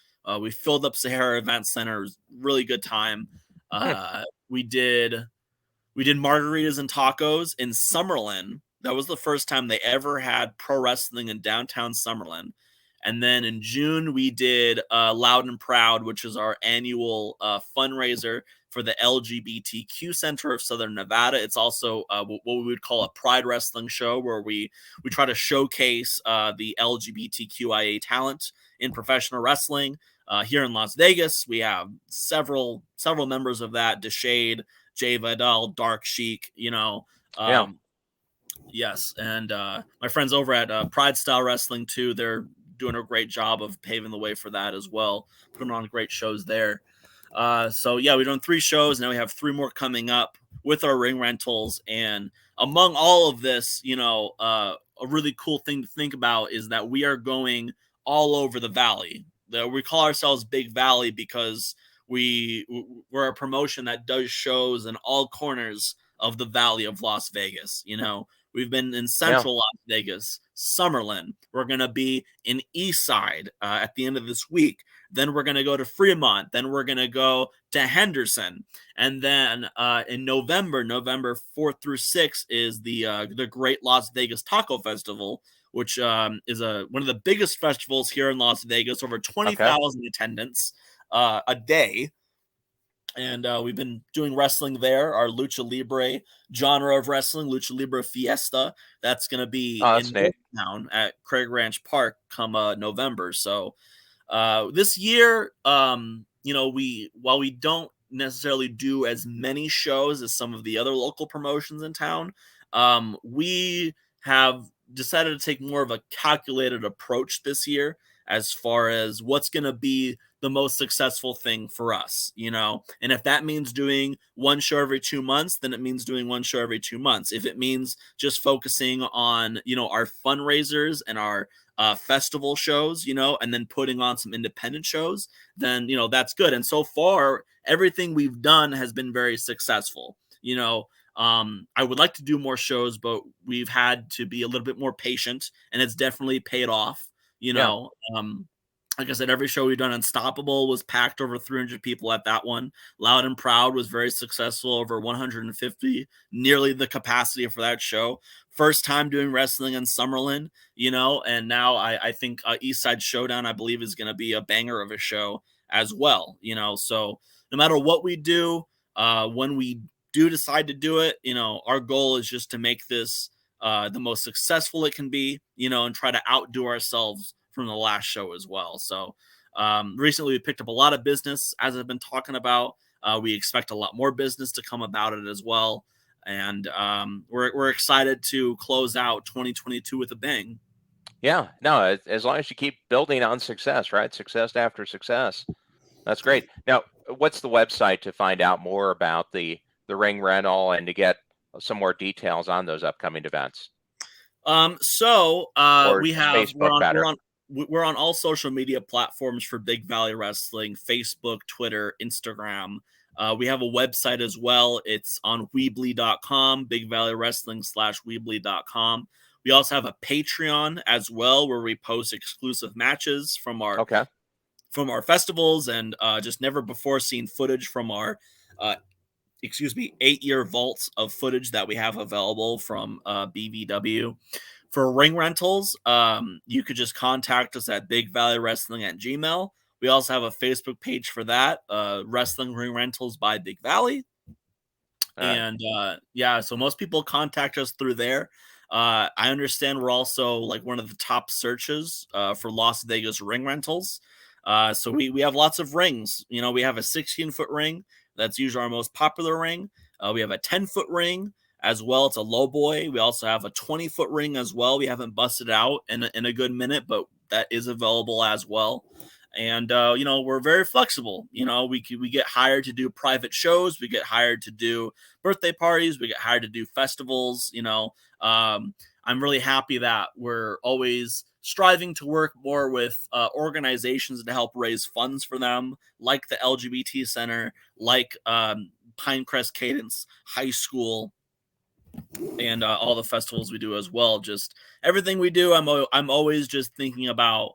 We filled up Sahara Event Center. It was a really good time. hmm, We did margaritas and tacos in Summerlin. That was the first time they ever had pro wrestling in downtown Summerlin. And then in June, we did Loud and Proud, which is our annual fundraiser for the LGBTQ Center of Southern Nevada. It's also what we would call a pride wrestling show, where we try to showcase the LGBTQIA talent in professional wrestling. Here in Las Vegas, we have several members of that: Deshade, Jay Vidal, Dark Sheik, yeah. yes. And my friends over at Pride Style Wrestling too, they're doing a great job of paving the way for that as well, putting on great shows there. So yeah, we've done 3 shows. Now we have 3 more coming up with our ring rentals. And among all of this, a really cool thing to think about is that we are going all over the valley. We call ourselves Big Valley because we're a promotion that does shows in all corners of the valley of Las Vegas. We've been in Yeah. central Las Vegas, Summerlin. We're going to be in East Side at the end of this week. Then we're going to go to Fremont. Then we're going to go to Henderson. And then in November 4th through 6th, is the Great Las Vegas Taco Festival, which is one of the biggest festivals here in Las Vegas, over Okay. 20,000 attendance a day. And we've been doing wrestling there, our Lucha Libre genre of wrestling, Lucha Libre Fiesta. That's going to be Oh, that's in neat. Midtown at Craig Ranch Park come November. So this year, while we don't necessarily do as many shows as some of the other local promotions in town, we have decided to take more of a calculated approach this year as far as what's going to be the most successful thing for us, and if that means doing one show every 2 months, then it means doing one show every 2 months. If it means just focusing on, our fundraisers and our festival shows, and then putting on some independent shows, then, that's good. And so far, everything we've done has been very successful. I would like to do more shows, but we've had to be a little bit more patient, and it's definitely paid off. You Yeah. know, like I said, every show we've done, Unstoppable was packed over 300 people at that one. Loud and Proud was very successful, over 150, nearly the capacity for that show. First time doing wrestling in Summerlin, and now I think East Side Showdown, I believe, is going to be a banger of a show as well. So no matter what we do, when we do decide to do it, our goal is just to make this the most successful it can be, and try to outdo ourselves from the last show as well. So recently we picked up a lot of business, as I've been talking about. We expect a lot more business to come about it as well. And we're excited to close out 2022 with a bang. Yeah. No, as long as you keep building on success, right? Success after success. That's great. Now, what's the website to find out more about the ring rental and to get some more details on those upcoming events? So Or we is have Facebook better? we're on all social media platforms for Big Valley Wrestling: Facebook, Twitter, Instagram. We have a website as well. It's on Weebly.com, Big Valley Wrestling /Weebly.com. We also have a Patreon as well, where we post exclusive matches Okay. from our festivals, and just never before seen footage from our uh, 8-year vaults of footage that we have available from BVW. For ring rentals, you could just contact us at Big Valley Wrestling at Gmail. We also have a Facebook page for that, Wrestling Ring Rentals by Big Valley. All right. And yeah, so most people contact us through there. I understand we're also like one of the top searches for Las Vegas ring rentals. So we have lots of rings. We have a 16-foot ring. That's usually our most popular ring. We have a 10-foot ring as well. It's a low boy. We also have a 20-foot ring as well. We haven't busted out in a good minute, but that is available as well. And we're very flexible. We get hired to do private shows. We get hired to do birthday parties. We get hired to do festivals. I'm really happy that we're always striving to work more with organizations to help raise funds for them, like the LGBT Center, like Pinecrest Cadence High School, and all the festivals we do as well. Just everything we do, I'm always just thinking about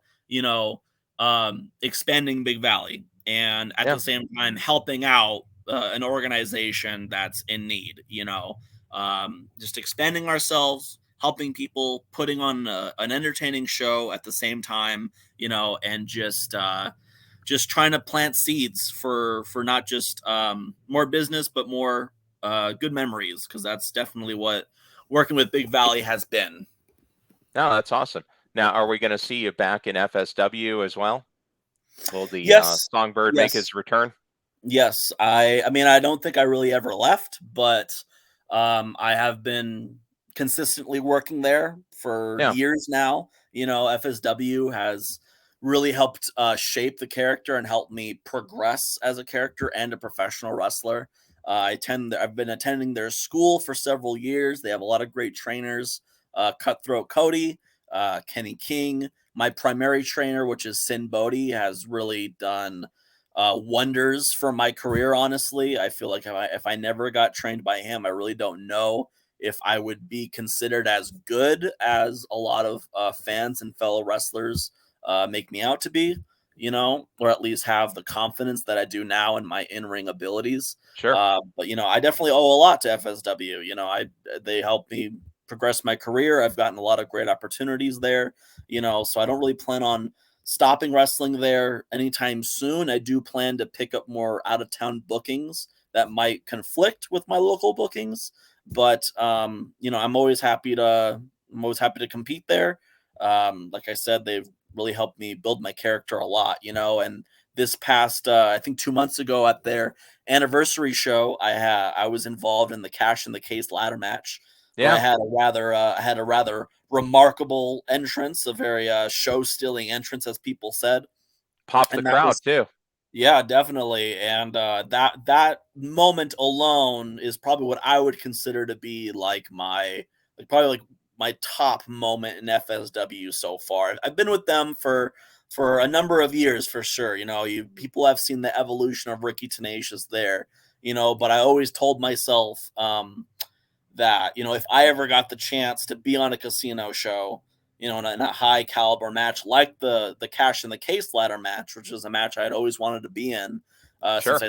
expanding Big Valley, and at Yeah. the same time helping out an organization that's in need. Just expanding ourselves, helping people, putting on an entertaining show at the same time. And just trying to plant seeds for not just more business, but more good memories, because that's definitely what working with Big Valley has been. No, that's awesome. Now, are we going to see you back in FSW as well? Will the Yes, songbird make yes, his return? yes. I mean, I don't think I really ever left, but I have been consistently working there for Yeah. years now. FSW has really helped shape the character and help me progress as a character and a professional wrestler. I've been attending their school for several years. They have a lot of great trainers. Cutthroat Cody, Kenny King. My primary trainer, which is Sin Bodhi, has really done wonders for my career. Honestly, I feel like if I never got trained by him, I really don't know if I would be considered as good as a lot of fans and fellow wrestlers make me out to be. Or at least have the confidence that I do now in my in-ring abilities. Sure. But I definitely owe a lot to FSW. They helped me progress my career. I've gotten a lot of great opportunities there. So I don't really plan on stopping wrestling there anytime soon. I do plan to pick up more out of town bookings that might conflict with my local bookings, but I'm always happy to compete there. Like I said, they've really helped me build my character a lot, and this past I think 2 months ago at their anniversary show, I was involved in the Cash in the Case ladder match, where I Yeah. had a rather remarkable entrance, a very show stealing entrance, as people said, Pop the and that crowd was, too. yeah, definitely. And that moment alone is probably what I would consider to be like my top moment in FSW so far. I've been with them for a number of years for sure. People have seen the evolution of Ricky Tenacious there. But I always told myself that if I ever got the chance to be on a casino show, in a high caliber match like the Cash in the Case ladder match, which is a match I had always wanted to be in. Since Sure.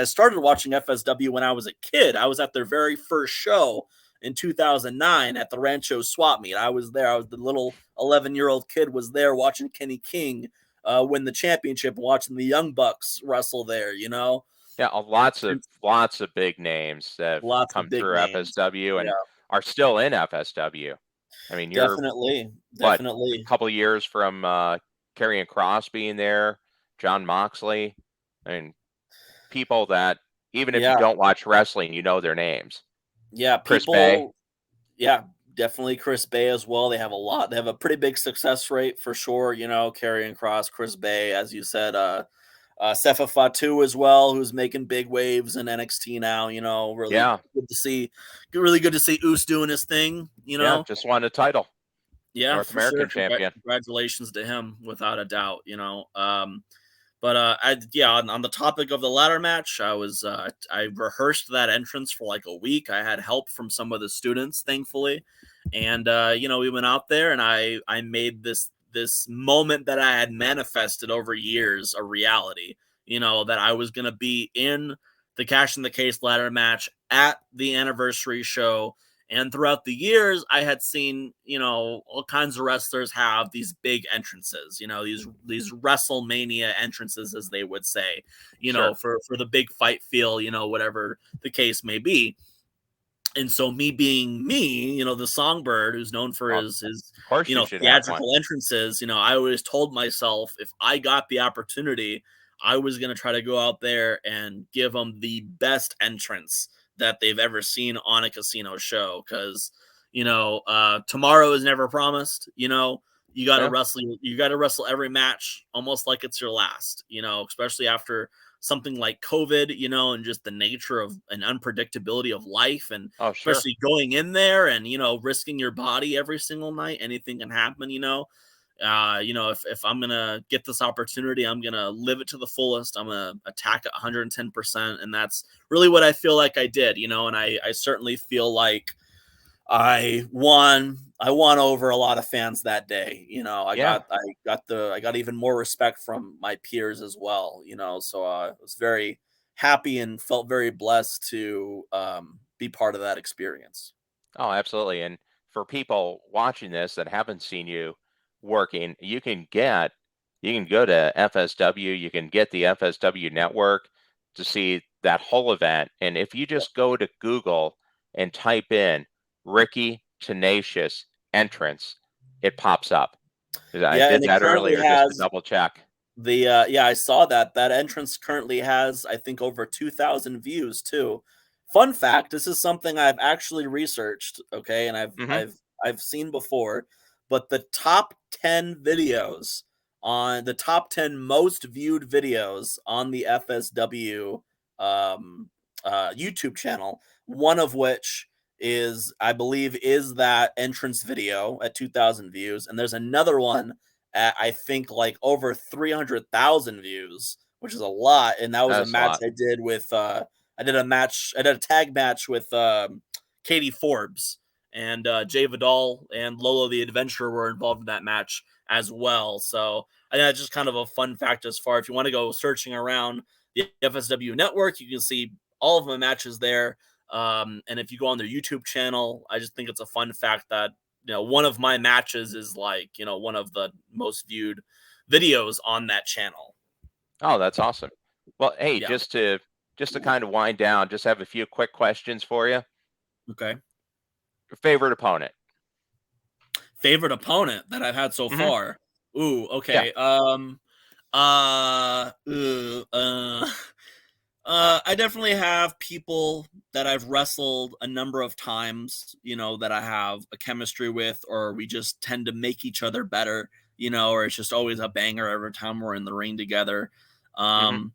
I started watching FSW when I was a kid. I was at their very first show in 2009 at the Rancho Swap Meet. I was there. I was the little 11-year-old kid was there watching Kenny King win the championship, watching the Young Bucks wrestle there. Yeah, And lots of big names that have lots of come big through names. FSW Yeah, and are still in FSW. I mean, you're definitely, what, a definitely. couple years from Karrion Kross being there, John Moxley. I mean, people that even if you Yeah, don't watch wrestling, you know their names. yeah. Chris Bay. People. Yeah, definitely Chris Bay as well. They have a lot. They have a pretty big success rate for sure. Karrion Cross, Chris Bay, as you said, Sefa Fatu as well, who's making big waves in NXT now. Really Yeah, good to see. Really good to see Oos doing his thing. yeah, just won a title, Yeah, North for sure. American champion. Congratulations to him, without a doubt. But on the topic of the ladder match, I rehearsed that entrance for like a week. I had help from some of the students, thankfully, and we went out there and I made this moment that I had manifested over years a reality. That I was gonna be in the Cash in the Case ladder match at the anniversary show. And throughout the years, I had seen, all kinds of wrestlers have these big entrances, these WrestleMania entrances, as they would say, Sure. for the big fight feel, whatever the case may be. And so me being me, the songbird who's known for Of his course you should have one. theatrical entrances, I always told myself if I got the opportunity, I was going to try to go out there and give them the best entrance that they've ever seen on a casino show. Cause, tomorrow is never promised. You got to Yeah. wrestle. You got to wrestle every match almost like it's your last. Especially after something like COVID, and just the nature of an unpredictability of life, and Oh, sure. especially going in there and risking your body every single night. Anything can happen. If I'm gonna get this opportunity, I'm gonna live it to the fullest. I'm gonna attack it 110%, and that's really what I feel like I did. And I certainly feel like I won over a lot of fans that day. Yeah. I got even more respect from my peers as well. So I was very happy and felt very blessed to be part of that experience. Oh, absolutely. And for people watching this that haven't seen you working, you can go to FSW, you can get the FSW network to see that whole event. And if you just go to Google and type in Ricky Tenacious entrance, it pops up. I Yeah, did and it that currently earlier just to has double check. yeah, I saw that entrance currently has, I think, over 2,000 views too. Fun fact, this is something I've actually researched, okay, and Hmm. I've seen before, but the top 10 videos on the top 10 most viewed videos on the FSW um YouTube channel, one of which is, I believe, is that entrance video at 2,000 views, and there's another one at, I think, like over 300,000 views, which is a lot. And that was a That's a match lot. I did with I did a tag match with Katie Forbes, and Jay Vidal and Lolo the Adventurer were involved in that match as well. So I think that's just kind of a fun fact as far if you want to go searching around the FSW network, you can see all of my matches there. And if you go on their YouTube channel, I just think it's a fun fact that one of my matches is like, one of the most viewed videos on that channel. Oh, that's awesome. Well, hey, Yeah. just to kind of wind down, just have a few quick questions for you. Okay. Your favorite opponent? Favorite opponent that I've had so Hmm. far. Ooh, Yeah. okay. Uh, uh, uh, I definitely have people that I've wrestled a number of times, that I have a chemistry with, or we just tend to make each other better, or it's just always a banger every time we're in the ring together. Hmm. Um,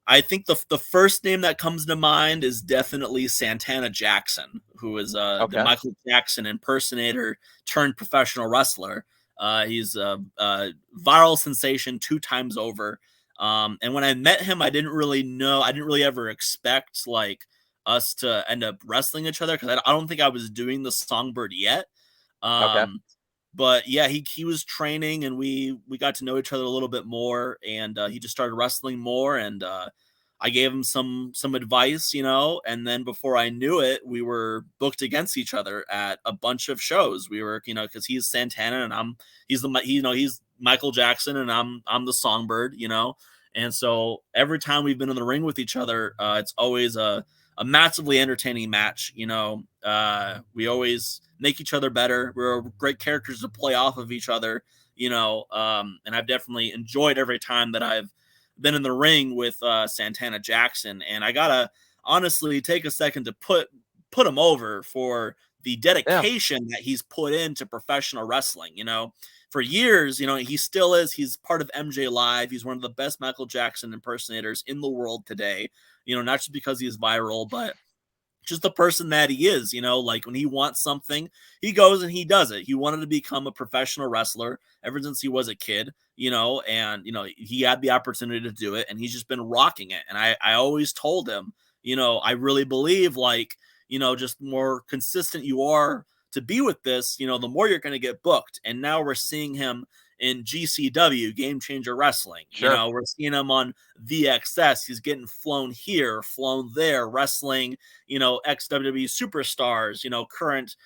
I think the first name that comes to mind is definitely Santana Jackson, who is the Okay. Michael Jackson impersonator turned professional wrestler. He's a viral sensation 2 times over. And when I met him, I didn't really ever expect like us to end up wrestling each other because I don't think I was doing the songbird yet. Okay. Um, But yeah, he was training, and we got to know each other a little bit more, and he just started wrestling more, and I gave him some advice, and then before I knew it, we were booked against each other at a bunch of shows. We were, because he's Santana and he's Michael Jackson, and I'm the Songbird, and so every time we've been in the ring with each other, it's always a massively entertaining match. We always make each other better. We're great characters to play off of each other, and I've definitely enjoyed every time that I've been in the ring with Santana Jackson. And I gotta honestly take a second to put him over for the Yeah, dedication that he's put into professional wrestling. For years, he still is. He's part of MJ Live. He's one of the best Michael Jackson impersonators in the world today. Not just because he's viral, but just the person that he is. Like when he wants something, he goes and he does it. He wanted to become a professional wrestler ever since he was a kid, and he had the opportunity to do it, and he's just been rocking it. And I always told him, I really believe, like, just more consistent you are to be with this, the more you're going to get booked. And now we're seeing him in GCW, Game Changer Wrestling. sure. We're seeing him on VXS. He's getting flown here, flown there, wrestling, ex WWE superstars, current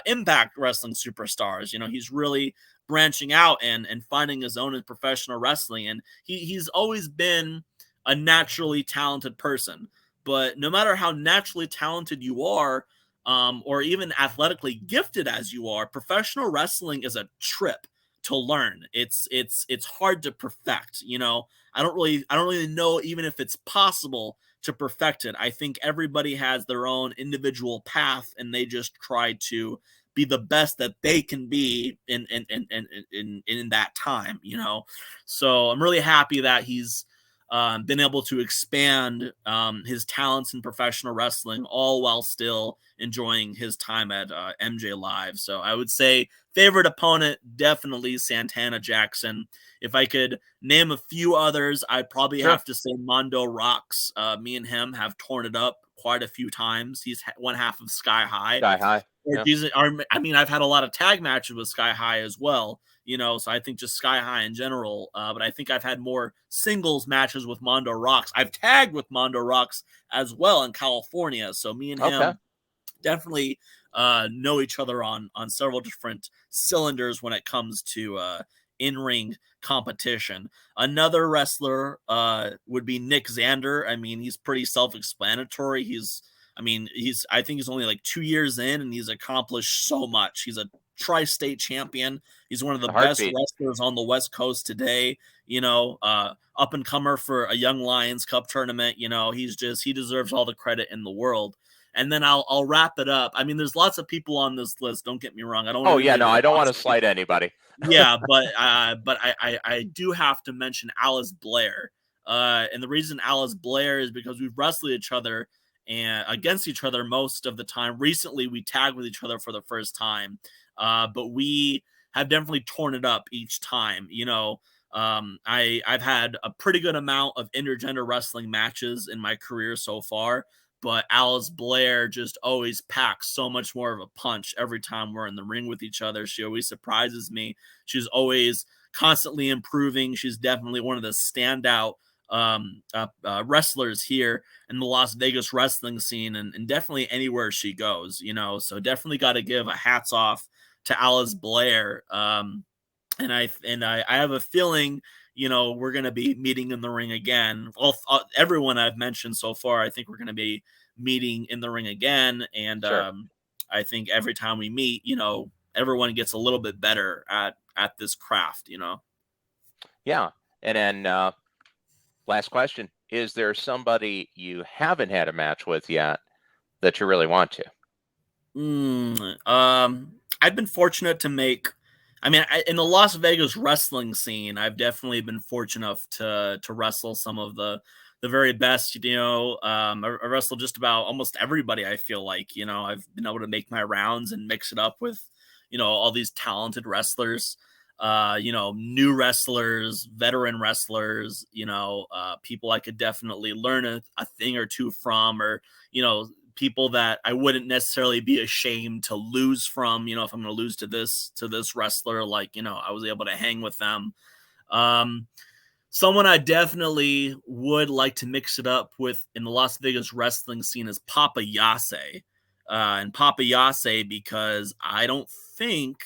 Impact Wrestling superstars. He's really branching out and finding his own in professional wrestling. And he's always been a naturally talented person. But no matter how naturally talented you are, or even athletically gifted as you are, professional wrestling is a trip to learn. It's hard to perfect. I don't really know even if it's possible to perfect it. I think everybody has their own individual path, and they just try to be the best that they can be in that time. So I'm really happy that he's been able to expand his talents in professional wrestling, all while still enjoying his time at MJ Live. So I would say favorite opponent, definitely Santana Jackson. If I could name a few others, I'd probably Sure. have to say Mondo Rocks. Me and him have torn it up quite a few times. He's one half of Sky High. Sky high. Yeah. I've had a lot of tag matches with Sky High as well, so I think just Sky High in general. But I think I've had more singles matches with Mondo Rocks. I've tagged with Mondo Rocks as well in California. So me and Okay. him definitely know each other on several different cylinders when it comes to in-ring competition. Another wrestler would be Nick Xander. I mean, he's pretty self-explanatory. I think he's only like 2 years in, and he's accomplished so much. He's a tri-state champion. He's one of the A best heartbeat. wrestlers on the West Coast today. Up and comer for a Young Lions Cup tournament. He deserves all the credit in the world. And then I'll wrap it up. I mean, there's lots of people on this list. Don't get me wrong. I don't want Oh yeah, anybody no, to I don't want box to slight anybody. yeah, but I do have to mention Alice Blair. And the reason Alice Blair is because we've wrestled each other and against each other most of the time. Recently, we tagged with each other for the first time, but we have definitely torn it up each time. I've had a pretty good amount of intergender wrestling matches in my career so far, but Alice Blair just always packs so much more of a punch every time we're in the ring with each other. She always surprises me. She's always constantly improving. She's definitely one of the standout wrestlers here in the Las Vegas wrestling scene, and definitely anywhere she goes. So definitely got to give a hats off to Alice Blair. And I have a feeling, we're going to be meeting in the ring again. Well, everyone I've mentioned so far, I think we're going to be meeting in the ring again. And Sure. I think every time we meet, everyone gets a little bit better at this craft. Yeah. And then last question: is there somebody you haven't had a match with yet that you really want to? I've been fortunate to make. I mean, in the Las Vegas wrestling scene, I've definitely been fortunate enough to wrestle some of the very best. I wrestled just about almost everybody. I feel like I've been able to make my rounds and mix it up with all these talented wrestlers. New wrestlers, veteran wrestlers. People I could definitely learn a thing or two from, or people that I wouldn't necessarily be ashamed to lose from. If I'm going to lose to this wrestler, like I was able to hang with them. Um, Someone I definitely would like to mix it up with in the Las Vegas wrestling scene is Papa Yase. And Papa Yase, because I don't think,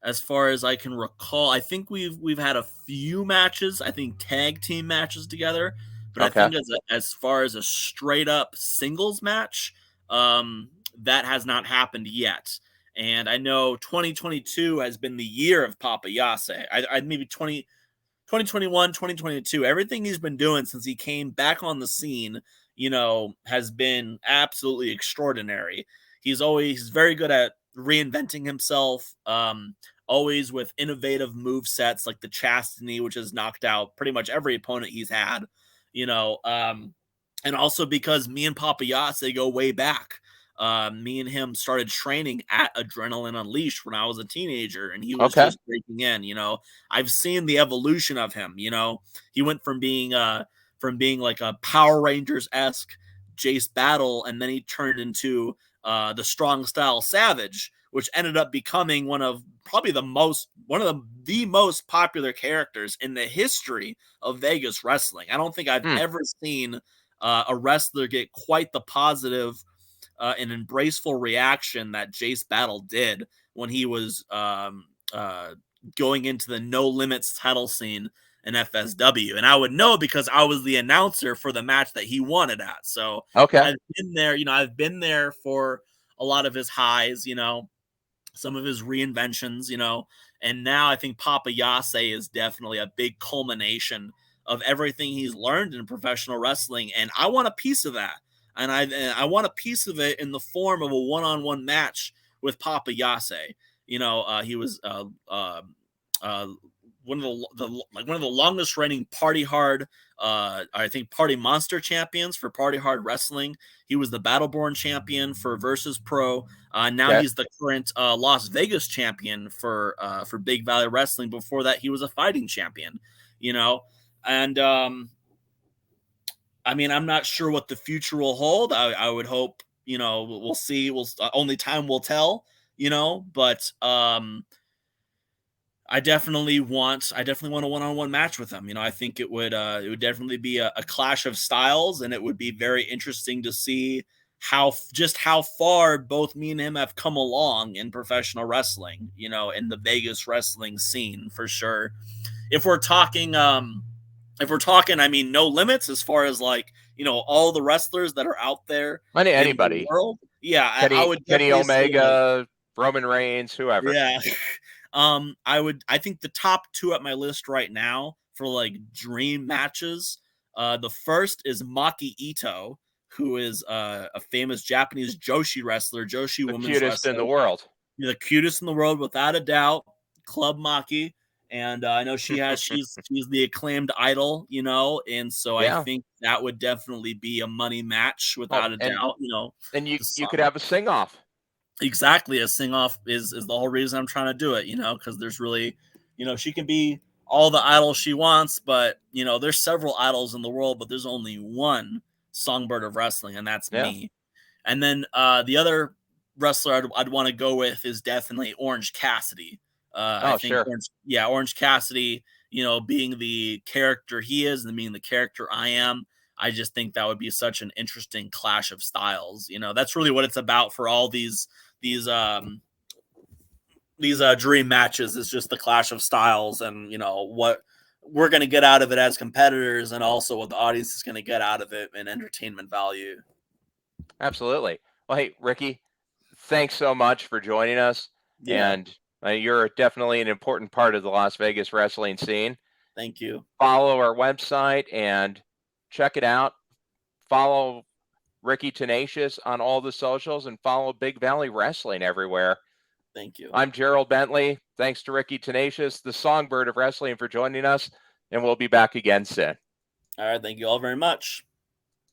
as far as I can recall, I think we've had a few matches, I think tag team matches together, but I Okay. think as far as a straight up singles match, that has not happened yet. And I know 2022 has been the year of Papa Yase. I maybe 2021, 2022, everything he's been doing since he came back on the scene, has been absolutely extraordinary. He's very good at reinventing himself, always with innovative move sets like the Chastity, which has knocked out pretty much every opponent he's had, you know, um, and also because me and Papa Yachts, they go way back. Me and him started training at Adrenaline Unleashed when I was a teenager, and he was Okay. just breaking in. I've seen the evolution of him. He went from being like a Power Rangers esque Jace Battle, and then he turned into the Strong Style Savage, which ended up becoming one of the most popular characters in the history of Vegas wrestling. I don't think I've Hmm. ever seen a wrestler get quite the positive and embraceful reaction that Jace Battle did when he was going into the No Limits title scene in FSW. And I would know because I was the announcer for the match that he won it at. So Okay. I've been there for a lot of his highs, some of his reinventions, and now I think Papa Yase is definitely a big culmination of everything he's learned in professional wrestling. And I want a piece of that. And I want a piece of it in the form of a one-on-one match with Papa Yase. He was one of the longest reigning Party Hard, I think Party Monster champions for Party Hard Wrestling. He was the Battleborn champion for Versus Pro. Now Okay. he's the current Las Vegas champion for Big Valley Wrestling. Before that, he was a fighting champion. And I mean, I'm not sure what the future will hold. I would hope, we'll see. Only time will tell. But I definitely want a one-on-one match with him. I think it would definitely be a clash of styles, and it would be very interesting to see how far both me and him have come along in professional wrestling, in the Vegas wrestling scene for sure. If we're talking I mean No Limits as far as like, all the wrestlers that are out there in the Anybody. world. Yeah, I Kenny would Kenny definitely say like Omega, Roman Reigns, whoever. yeah. I think the top two at my list right now for like dream matches. The first is Maki Ito, who is a famous Japanese Joshi wrestler, Joshi The women's cutest in wrestler. the world. The cutest in the world, without a doubt. Club Maki. And I know she's the acclaimed idol, and so I Yeah. think that would definitely be a money match Oh, without a doubt. and you The you could have a sing off. exactly, a sing off is the whole reason I'm trying to do it, because there's really, she can be all the idols she wants, but there's several idols in the world, but there's only one songbird of wrestling, and that's Yeah. me. And then the other wrestler I'd want to go with is definitely Orange Cassidy. I Oh, think sure. Orange Cassidy, being the character he is and being the character I am, I just think that would be such an interesting clash of styles. That's really what it's about for all these dream matches, is just the clash of styles, and what we're going to get out of it as competitors, and also what the audience is going to get out of it in entertainment value. Absolutely. Well, hey, Ricky, thanks so much for joining us. Yeah, And you're definitely an important part of the Las Vegas wrestling scene. thank you. Follow our website and check it out. Follow Ricky Tenacious on all the socials and follow Big Valley Wrestling everywhere. Thank you. I'm Gerald Bentley. Thanks to Ricky Tenacious, the songbird of wrestling, for joining us. And we'll be back again soon. All right, thank you all very much.